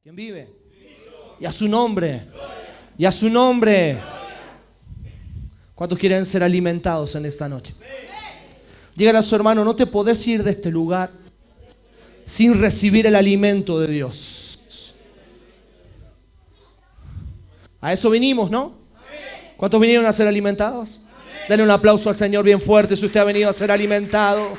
¿Quién vive? Y a su nombre. Y a su nombre. ¿Cuántos quieren ser alimentados en esta noche? Dígale a su hermano, no te podés ir de este lugar sin recibir el alimento de Dios. A eso vinimos, ¿no? ¿Cuántos vinieron a ser alimentados? Dale un aplauso al Señor bien fuerte si usted ha venido a ser alimentado.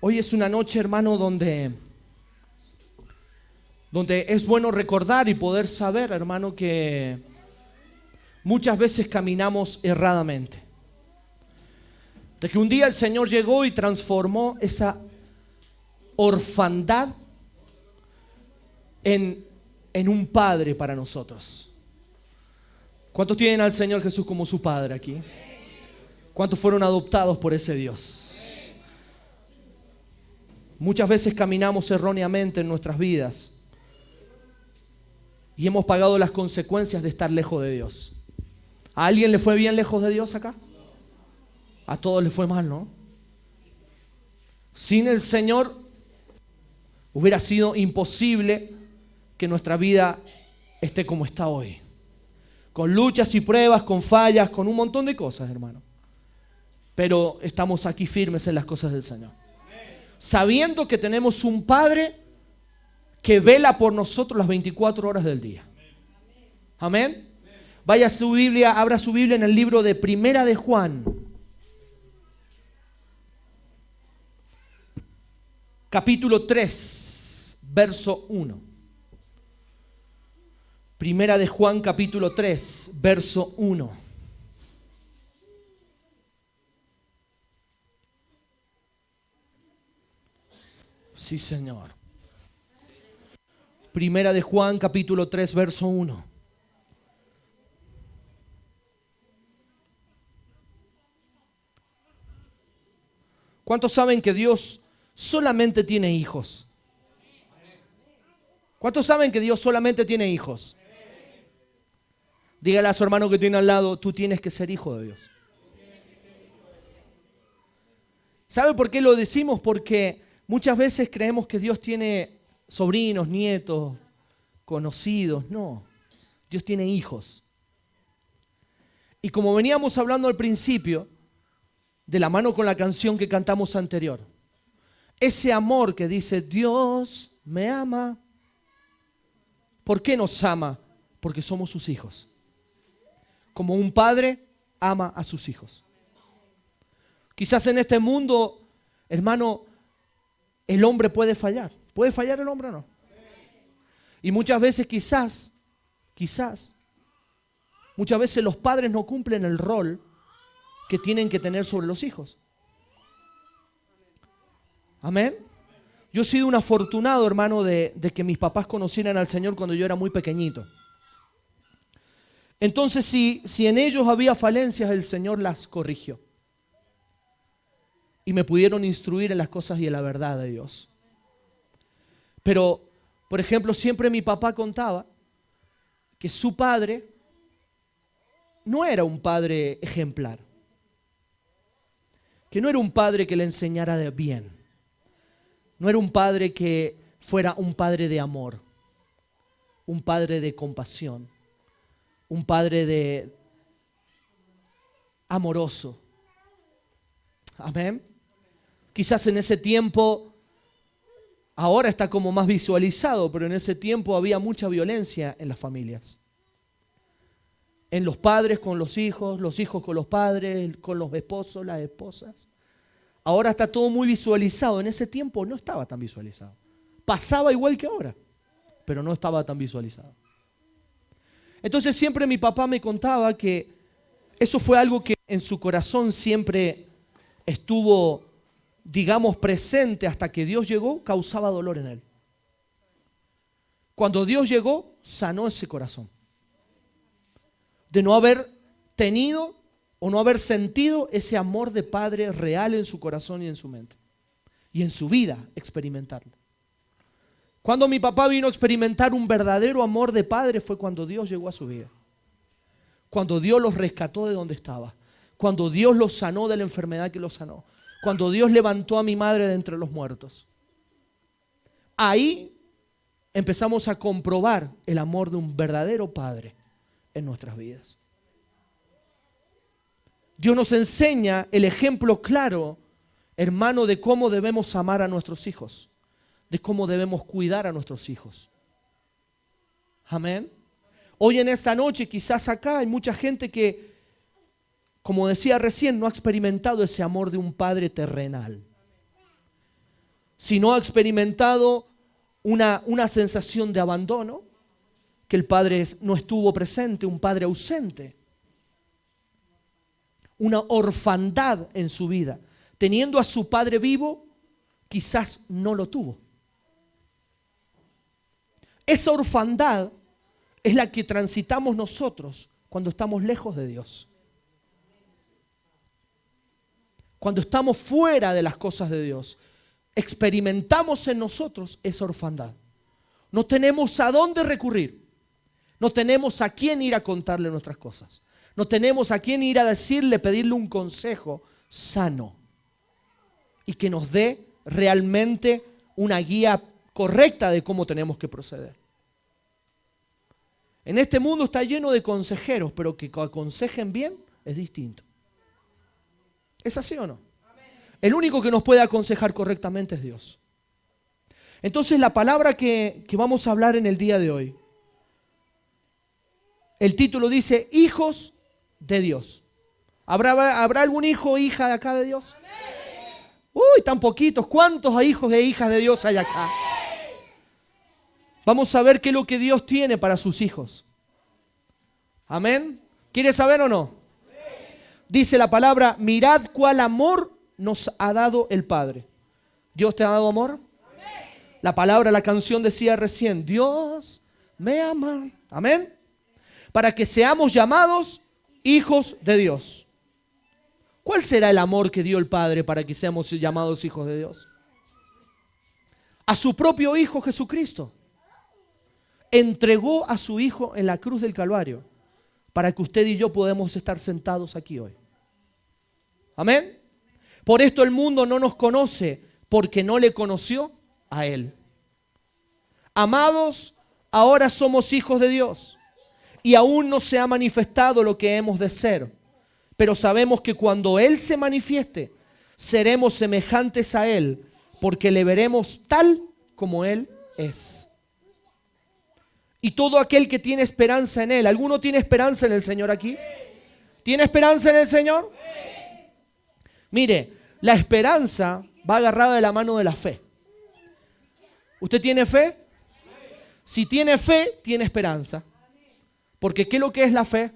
Hoy es una noche, hermano, donde es bueno recordar y poder saber, hermano, que muchas veces caminamos erradamente. De que un día el Señor llegó y transformó esa orfandad en un padre para nosotros. ¿Cuántos tienen al Señor Jesús como su padre aquí? ¿Cuántos fueron adoptados por ese Dios? Muchas veces caminamos erróneamente en nuestras vidas y hemos pagado las consecuencias de estar lejos de Dios. ¿A alguien le fue bien lejos de Dios acá? A todos les fue mal, ¿no? Sin el Señor hubiera sido imposible que nuestra vida esté como está hoy. Con luchas y pruebas, con fallas, con un montón de cosas, hermano. Pero estamos aquí firmes en las cosas del Señor. Sabiendo que tenemos un Padre que vela por nosotros las 24 horas del día. Amén. Vaya a su Biblia, abra su Biblia en el libro de Primera de Juan. Capítulo 3, verso 1. Primera de Juan, capítulo 3, verso 1. Sí, Señor. Primera de Juan, capítulo 3, verso 1. ¿Cuántos saben que Dios solamente tiene hijos? ¿Cuántos saben que Dios solamente tiene hijos? Dígale a su hermano que tiene al lado, tú tienes que ser hijo de Dios. ¿Sabe por qué lo decimos? Porque muchas veces creemos que Dios tiene sobrinos, nietos, conocidos. No, Dios tiene hijos. Y como veníamos hablando al principio, de la mano con la canción que cantamos anterior, ese amor que dice, Dios me ama. ¿Por qué nos ama? Porque somos sus hijos. Como un padre ama a sus hijos. Quizás en este mundo, hermano, el hombre puede fallar. ¿Puede fallar el hombre o no? Y muchas veces muchas veces los padres no cumplen el rol que tienen que tener sobre los hijos. Amén. Yo he sido un afortunado, hermano, de que mis papás conocieran al Señor cuando yo era muy pequeñito. Entonces, si en ellos había falencias, el Señor las corrigió. Y me pudieron instruir en las cosas y en la verdad de Dios. Pero, por ejemplo, siempre mi papá contaba que su padre no era un padre ejemplar. Que no era un padre que le enseñara de bien. No era un padre que fuera un padre de amor. Un padre de compasión. Un padre de amoroso. Amén. Quizás en ese tiempo, ahora está como más visualizado, pero en ese tiempo había mucha violencia en las familias. En los padres con los hijos con los padres, con los esposos, las esposas. Ahora está todo muy visualizado. En ese tiempo no estaba tan visualizado. Pasaba igual que ahora, pero no estaba tan visualizado. Entonces siempre mi papá me contaba que eso fue algo que en su corazón siempre estuvo, digamos, presente hasta que Dios llegó, causaba dolor en él. Cuando Dios llegó, sanó ese corazón. De no haber tenido o no haber sentido ese amor de padre real en su corazón y en su mente. Y en su vida experimentarlo. Cuando mi papá vino a experimentar un verdadero amor de padre fue cuando Dios llegó a su vida. Cuando Dios los rescató de donde estaba. Cuando Dios los sanó de la enfermedad que los sanó. Cuando Dios levantó a mi madre de entre los muertos. Ahí empezamos a comprobar el amor de un verdadero padre en nuestras vidas. Dios nos enseña el ejemplo claro, hermano, de cómo debemos amar a nuestros hijos, de cómo debemos cuidar a nuestros hijos. Amén. Hoy en esta noche, quizás acá hay mucha gente que, como decía recién, no ha experimentado ese amor de un padre terrenal. Si no ha experimentado una sensación de abandono, que el padre no estuvo presente, un padre ausente. Una orfandad en su vida. Teniendo a su padre vivo, quizás no lo tuvo. Esa orfandad es la que transitamos nosotros cuando estamos lejos de Dios. Cuando estamos fuera de las cosas de Dios, experimentamos en nosotros esa orfandad. No tenemos a dónde recurrir. No tenemos a quién ir a contarle nuestras cosas. No tenemos a quién ir a decirle, pedirle un consejo sano y que nos dé realmente una guía correcta de cómo tenemos que proceder. En este mundo está lleno de consejeros, pero que aconsejen bien es distinto. ¿Es así o no? El único que nos puede aconsejar correctamente es Dios. Entonces la palabra que vamos a hablar en el día de hoy, el título dice, hijos de Dios. ¿Habrá algún hijo o hija de acá de Dios? Uy, tan poquitos. ¿Cuántos hijos e hijas de Dios hay acá? Vamos a ver qué es lo que Dios tiene para sus hijos. Amén. ¿Quieres saber o no? Dice la palabra, mirad cuál amor nos ha dado el Padre. ¿Dios te ha dado amor? La palabra, la canción decía recién, Dios me ama. Amén. Para que seamos llamados hijos de Dios. ¿Cuál será el amor que dio el Padre para que seamos llamados hijos de Dios? A su propio Hijo Jesucristo. Entregó a su Hijo en la cruz del Calvario para que usted y yo podamos estar sentados aquí hoy. Amén. Por esto el mundo no nos conoce, porque no le conoció a Él. Amados, ahora somos hijos de Dios y aún no se ha manifestado lo que hemos de ser, pero sabemos que cuando Él se manifieste, seremos semejantes a Él, porque le veremos tal como Él es. Y todo aquel que tiene esperanza en Él, ¿alguno tiene esperanza en el Señor aquí? ¿Tiene esperanza en el Señor? Mire, la esperanza va agarrada de la mano de la fe. ¿Usted tiene fe? Si tiene fe, tiene esperanza. Porque ¿qué es lo que es la fe?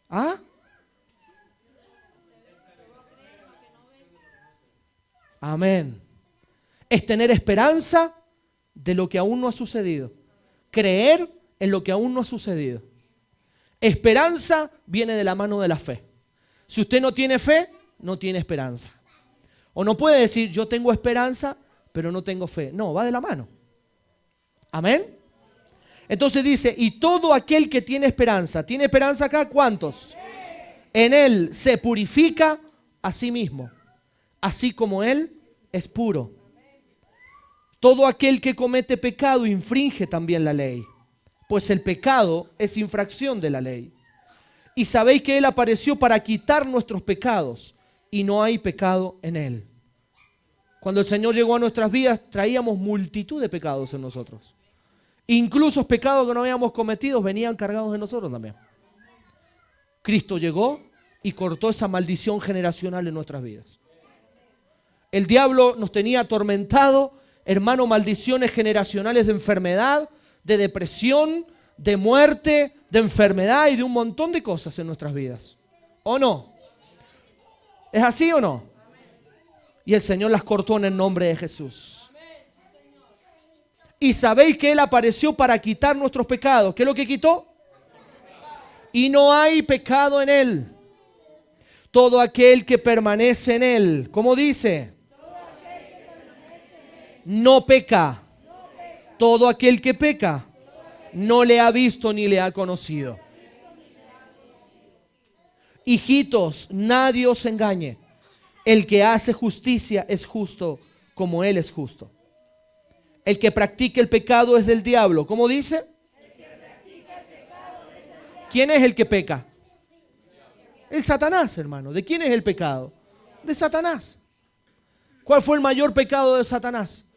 ¿Ah? Amén. Es tener esperanza de lo que aún no ha sucedido. Creer en lo que aún no ha sucedido. Esperanza viene de la mano de la fe. Si usted no tiene fe, no tiene esperanza. O no puede decir, yo tengo esperanza, pero no tengo fe. No, va de la mano. Amén. Entonces dice, y todo aquel que tiene esperanza acá, ¿cuántos? En Él se purifica a sí mismo, así como Él es puro. Todo aquel que comete pecado infringe también la ley, pues el pecado es infracción de la ley. Y sabéis que Él apareció para quitar nuestros pecados, y no hay pecado en Él. Cuando el Señor llegó a nuestras vidas, traíamos multitud de pecados en nosotros. Incluso pecados que no habíamos cometido venían cargados de nosotros también. Cristo llegó y cortó esa maldición generacional en nuestras vidas. El diablo nos tenía atormentado, hermano, maldiciones generacionales de enfermedad, de depresión, de muerte, de enfermedad y de un montón de cosas en nuestras vidas. ¿O no? ¿Es así o no? Y el Señor las cortó en el nombre de Jesús. Y sabéis que Él apareció para quitar nuestros pecados. ¿Qué es lo que quitó? Y no hay pecado en Él. Todo aquel que permanece en Él, ¿cómo dice? no peca. Todo aquel que peca no le ha visto ni le ha conocido. Hijitos, nadie os engañe. El que hace justicia es justo como Él es justo. El que practica el pecado es del diablo. ¿Cómo dice? ¿Quién es el que peca? El Satanás, hermano. ¿De quién es el pecado? De Satanás. ¿Cuál fue el mayor pecado de Satanás?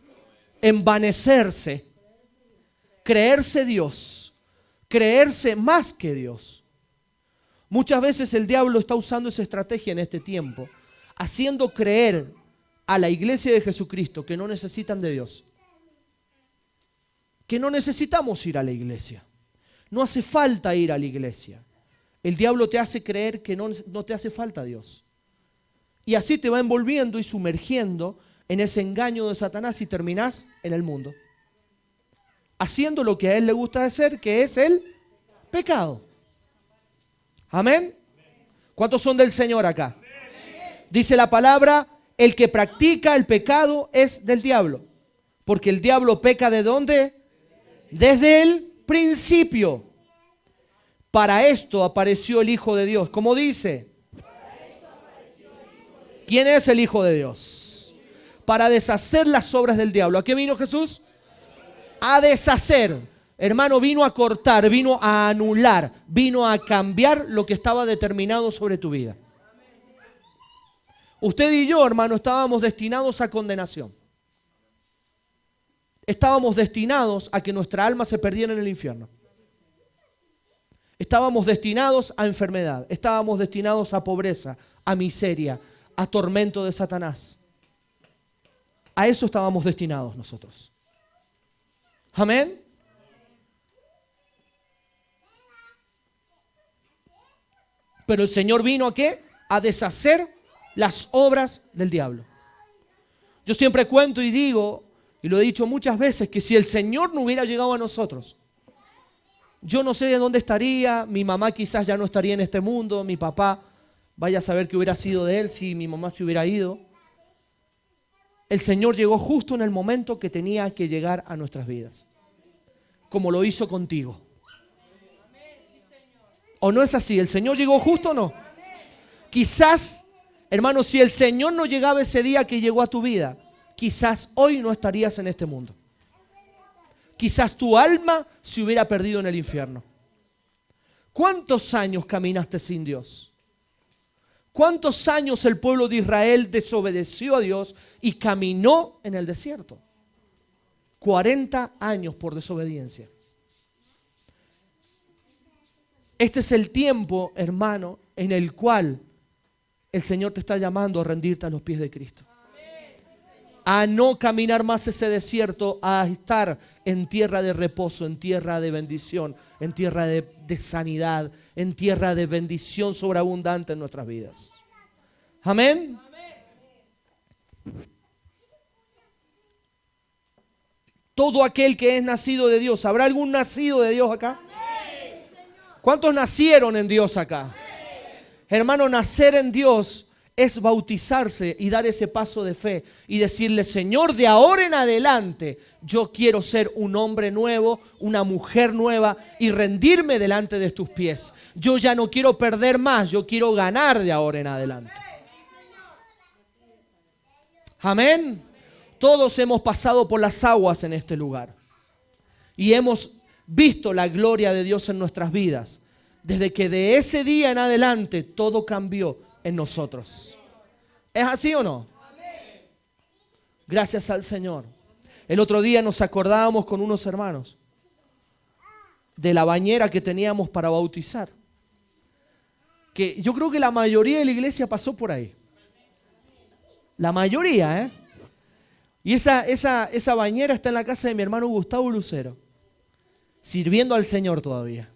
Envanecerse, creerse Dios, creerse más que Dios. Muchas veces el diablo está usando esa estrategia en este tiempo, haciendo creer a la iglesia de Jesucristo que no necesitan de Dios, que no necesitamos ir a la iglesia. No hace falta ir a la iglesia. El diablo te hace creer que no te hace falta Dios. Y así te va envolviendo y sumergiendo en ese engaño de Satanás y terminás en el mundo, haciendo lo que a él le gusta hacer, que es el pecado. Amén. ¿Cuántos son del Señor acá? Dice la palabra, el que practica el pecado es del diablo. Porque el diablo peca ¿de dónde? Desde el principio. Para esto apareció el Hijo de Dios. ¿Cómo dice? ¿Quién es el Hijo de Dios? Para deshacer las obras del diablo. ¿A qué vino Jesús? A deshacer. Hermano, vino a cortar, vino a anular, vino a cambiar lo que estaba determinado sobre tu vida. Usted y yo, hermano, estábamos destinados a condenación. Estábamos destinados a que nuestra alma se perdiera en el infierno. Estábamos destinados a enfermedad. Estábamos destinados a pobreza, a miseria, a tormento de Satanás. A eso estábamos destinados nosotros. Amén. Pero el Señor vino ¿a qué? A deshacer las obras del diablo. Yo siempre cuento y digo, y lo he dicho muchas veces, que si el Señor no hubiera llegado a nosotros, yo no sé de dónde estaría, mi mamá quizás ya no estaría en este mundo, mi papá, vaya a saber qué hubiera sido de él si mi mamá se hubiera ido. El Señor llegó justo en el momento que tenía que llegar a nuestras vidas, como lo hizo contigo. ¿O no es así? ¿El Señor llegó justo o no? Quizás, hermano, si el Señor no llegaba ese día que llegó a tu vida, quizás hoy no estarías en este mundo. Quizás tu alma se hubiera perdido en el infierno. ¿Cuántos años caminaste sin Dios? ¿Cuántos años el pueblo de Israel desobedeció a Dios y caminó en el desierto? 40 años por desobediencia. Este es el tiempo, hermano, en el cual el Señor te está llamando a rendirte a los pies de Cristo. A no caminar más ese desierto, a estar en tierra de reposo, en tierra de bendición, en tierra de sanidad, en tierra de bendición sobreabundante en nuestras vidas. Amén. Todo aquel que es nacido de Dios. ¿Habrá algún nacido de Dios acá? ¿Cuántos nacieron en Dios acá? Hermano, nacer en Dios es bautizarse y dar ese paso de fe y decirle: Señor, de ahora en adelante yo quiero ser un hombre nuevo, una mujer nueva y rendirme delante de tus pies. Yo ya no quiero perder más, yo quiero ganar de ahora en adelante. Amén. Todos hemos pasado por las aguas en este lugar y hemos visto la gloria de Dios en nuestras vidas. Desde que de ese día en adelante todo cambió en nosotros. ¿Es así o no? Gracias al Señor. El otro día nos acordábamos con unos hermanos de la bañera que teníamos para bautizar. Que yo creo que la mayoría de la iglesia pasó por ahí. La mayoría, ¿eh? Y esa bañera está en la casa de mi hermano Gustavo Lucero, sirviendo al Señor todavía.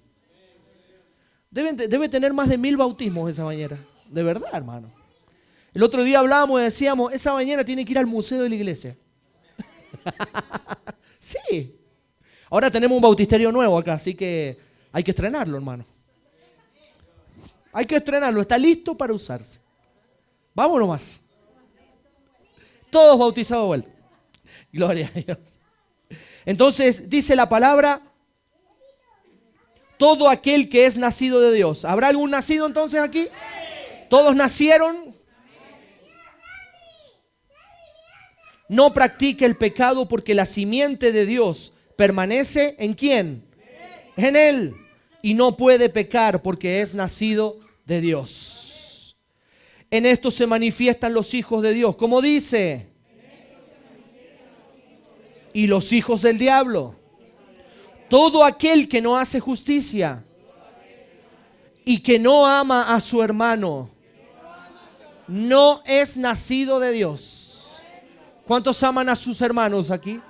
Debe tener más de 1000 bautismos esa bañera. De verdad, hermano. El otro día hablábamos y decíamos: esa bañera tiene que ir al museo de la iglesia. Sí. Ahora tenemos un bautisterio nuevo acá, así que hay que estrenarlo, hermano. Hay que estrenarlo, está listo para usarse. Vámonos más. Todos bautizados de vuelta. Gloria a Dios. Entonces dice la palabra, todo aquel que es nacido de Dios. ¿Habrá algún nacido entonces aquí? ¿Todos nacieron? No practique el pecado porque la simiente de Dios permanece ¿en quién? En él. Y no puede pecar porque es nacido de Dios. En esto se manifiestan los hijos de Dios. ¿Cómo dice? Y los hijos del diablo. Todo aquel que no hace justicia y que no ama a su hermano no es nacido de Dios. ¿Cuántos aman a sus hermanos aquí?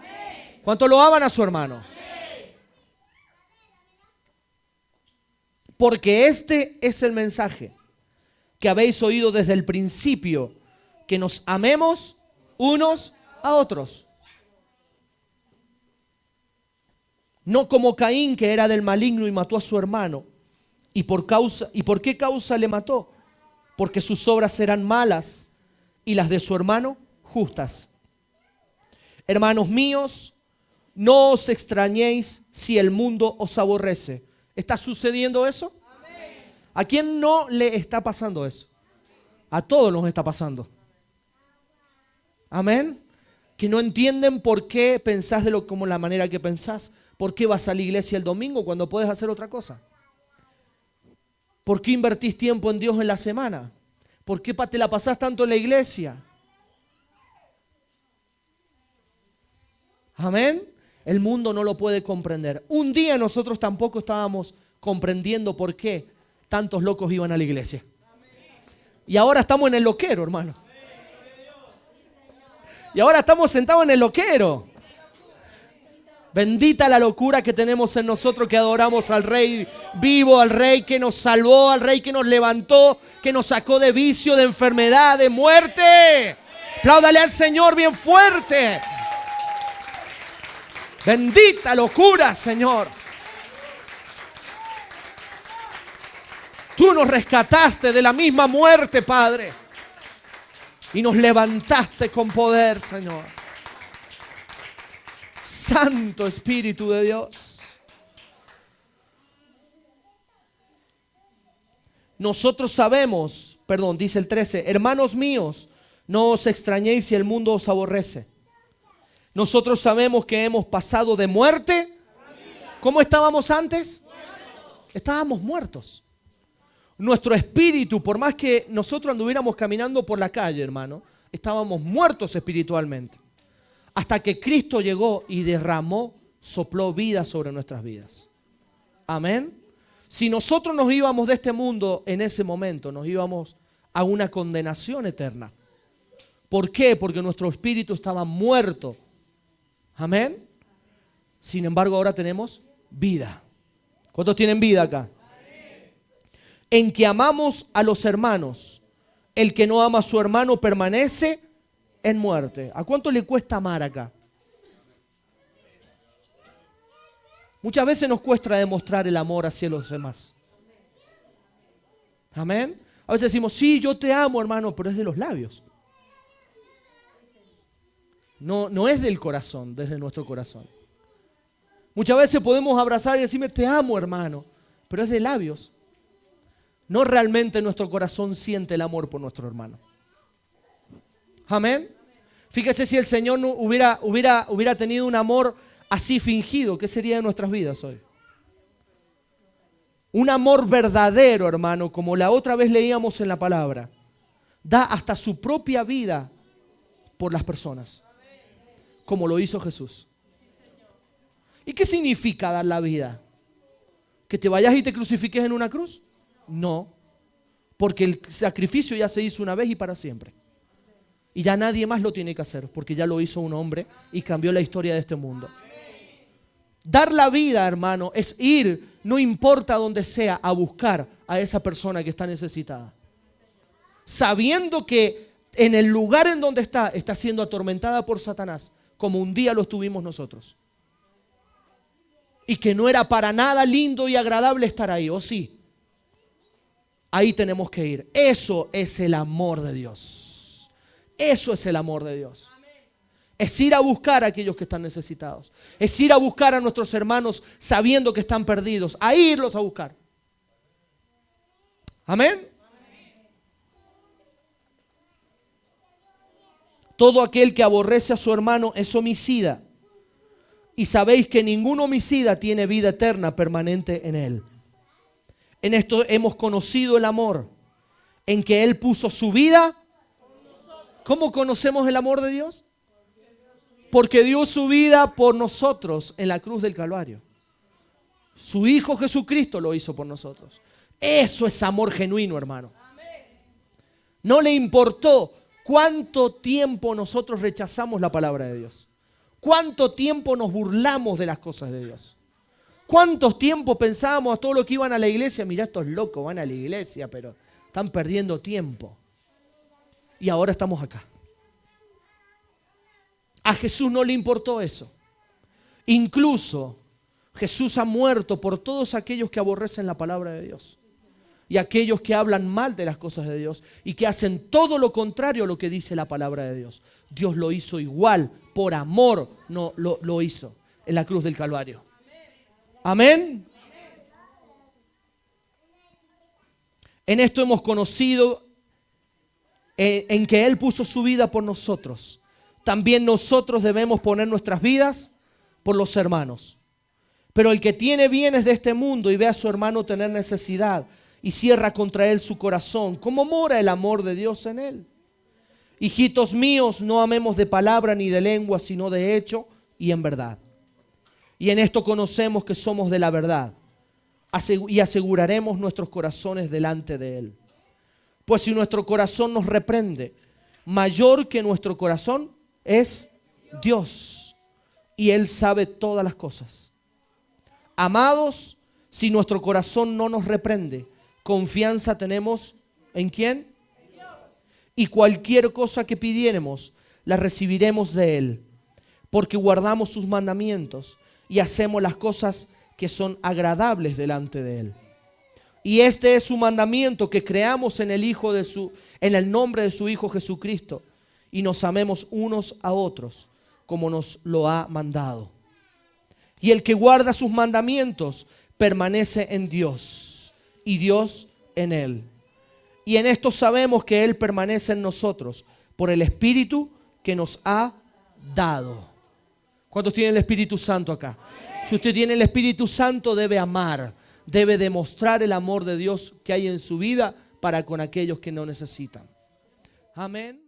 ¿Cuántos lo aman a su hermano? Porque este es el mensaje que habéis oído desde el principio, que nos amemos unos a otros. No como Caín, que era del maligno y mató a su hermano. ¿Y por qué causa le mató? Porque sus obras eran malas y las de su hermano justas. Hermanos míos, no os extrañéis si el mundo os aborrece. ¿Está sucediendo eso? ¿A quién no le está pasando eso? A todos nos está pasando. Amén. Que no entienden por qué pensás como la manera que pensás. ¿Por qué vas a la iglesia el domingo cuando puedes hacer otra cosa? ¿Por qué invertís tiempo en Dios en la semana? ¿Por qué te la pasás tanto en la iglesia? Amén. El mundo no lo puede comprender. Un día nosotros tampoco estábamos comprendiendo por qué tantos locos iban a la iglesia. Y ahora estamos en el loquero, hermano. Y ahora estamos sentados en el loquero. Bendita la locura que tenemos en nosotros, que adoramos al Rey vivo, al Rey que nos salvó, al Rey que nos levantó, que nos sacó de vicio, de enfermedad, de muerte. Apláudale al Señor bien fuerte. Bendita locura, Señor. Tú nos rescataste de la misma muerte, Padre, y nos levantaste con poder, Señor. Santo Espíritu de Dios. Nosotros sabemos, dice el 13, hermanos míos, no os extrañéis si el mundo os aborrece. Nosotros sabemos que hemos pasado de muerte. ¿Cómo estábamos antes? Estábamos muertos. Nuestro espíritu, por más que nosotros anduviéramos caminando por la calle, hermano, estábamos muertos espiritualmente. Hasta que Cristo llegó y sopló vida sobre nuestras vidas. Amén. Si nosotros nos íbamos de este mundo en ese momento, nos íbamos a una condenación eterna. ¿Por qué? Porque nuestro espíritu estaba muerto. Amén. Sin embargo, ahora tenemos vida. ¿Cuántos tienen vida acá? En que amamos a los hermanos. El que no ama a su hermano permanece en muerte. ¿A cuánto le cuesta amar acá? Muchas veces nos cuesta demostrar el amor hacia los demás. Amén. A veces decimos, sí, yo te amo, hermano, pero es de los labios. No es del corazón, desde nuestro corazón. Muchas veces podemos abrazar y decirme, te amo, hermano, pero es de labios. No realmente nuestro corazón siente el amor por nuestro hermano. Amén. Fíjese si el Señor no hubiera tenido un amor así fingido, ¿qué sería de nuestras vidas hoy? Un amor verdadero, hermano, como la otra vez leíamos en la palabra, da hasta su propia vida por las personas, como lo hizo Jesús. ¿Y qué significa dar la vida? ¿Que te vayas y te crucifiques en una cruz? No, porque el sacrificio ya se hizo una vez y para siempre. Y ya nadie más lo tiene que hacer, porque ya lo hizo un hombre y cambió la historia de este mundo. Dar la vida, hermano, es ir, no importa dónde sea, a buscar a esa persona que está necesitada. Sabiendo que en el lugar en donde está siendo atormentada por Satanás, como un día lo estuvimos nosotros. Y que no era para nada lindo y agradable estar ahí, ¿o sí? Ahí tenemos que ir. Eso es el amor de Dios. Eso es el amor de Dios. Es ir a buscar a aquellos que están necesitados. Es ir a buscar a nuestros hermanos sabiendo que están perdidos. A irlos a buscar. Amén. Todo aquel que aborrece a su hermano es homicida. Y sabéis que ningún homicida tiene vida eterna permanente en él. En esto hemos conocido el amor, en que Él puso su vida. ¿Cómo conocemos el amor de Dios? Porque dio su vida por nosotros en la cruz del Calvario. Su Hijo Jesucristo lo hizo por nosotros. Eso es amor genuino, hermano. No le importó cuánto tiempo nosotros rechazamos la palabra de Dios. Cuánto tiempo nos burlamos de las cosas de Dios. ¿Cuántos tiempos pensábamos a todos los que iban a la iglesia? Mirá, estos locos van a la iglesia, pero están perdiendo tiempo. Y ahora estamos acá. A Jesús no le importó eso. Incluso Jesús ha muerto por todos aquellos que aborrecen la palabra de Dios. Y aquellos que hablan mal de las cosas de Dios y que hacen todo lo contrario a lo que dice la palabra de Dios. Dios lo hizo igual, por amor no lo hizo en la cruz del Calvario. Amén. En esto hemos conocido en que Él puso su vida por nosotros. También nosotros debemos poner nuestras vidas por los hermanos. Pero el que tiene bienes de este mundo y ve a su hermano tener necesidad y cierra contra él su corazón, ¿cómo mora el amor de Dios en él? Hijitos míos, no amemos de palabra ni de lengua, sino de hecho y en verdad. Y en esto conocemos que somos de la verdad y aseguraremos nuestros corazones delante de Él. Pues si nuestro corazón nos reprende, mayor que nuestro corazón es Dios. Y Él sabe todas las cosas. Amados, si nuestro corazón no nos reprende, confianza tenemos ¿en quién? Y cualquier cosa que pidiéremos, la recibiremos de Él. Porque guardamos sus mandamientos y hacemos las cosas que son agradables delante de Él. Y este es su mandamiento, que creamos en en el nombre de su Hijo Jesucristo y nos amemos unos a otros como nos lo ha mandado. Y el que guarda sus mandamientos permanece en Dios y Dios en él. Y en esto sabemos que Él permanece en nosotros por el Espíritu que nos ha dado. ¿Cuántos tienen el Espíritu Santo acá? Si usted tiene el Espíritu Santo, debe amar, debe demostrar el amor de Dios que hay en su vida para con aquellos que no necesitan. Amén.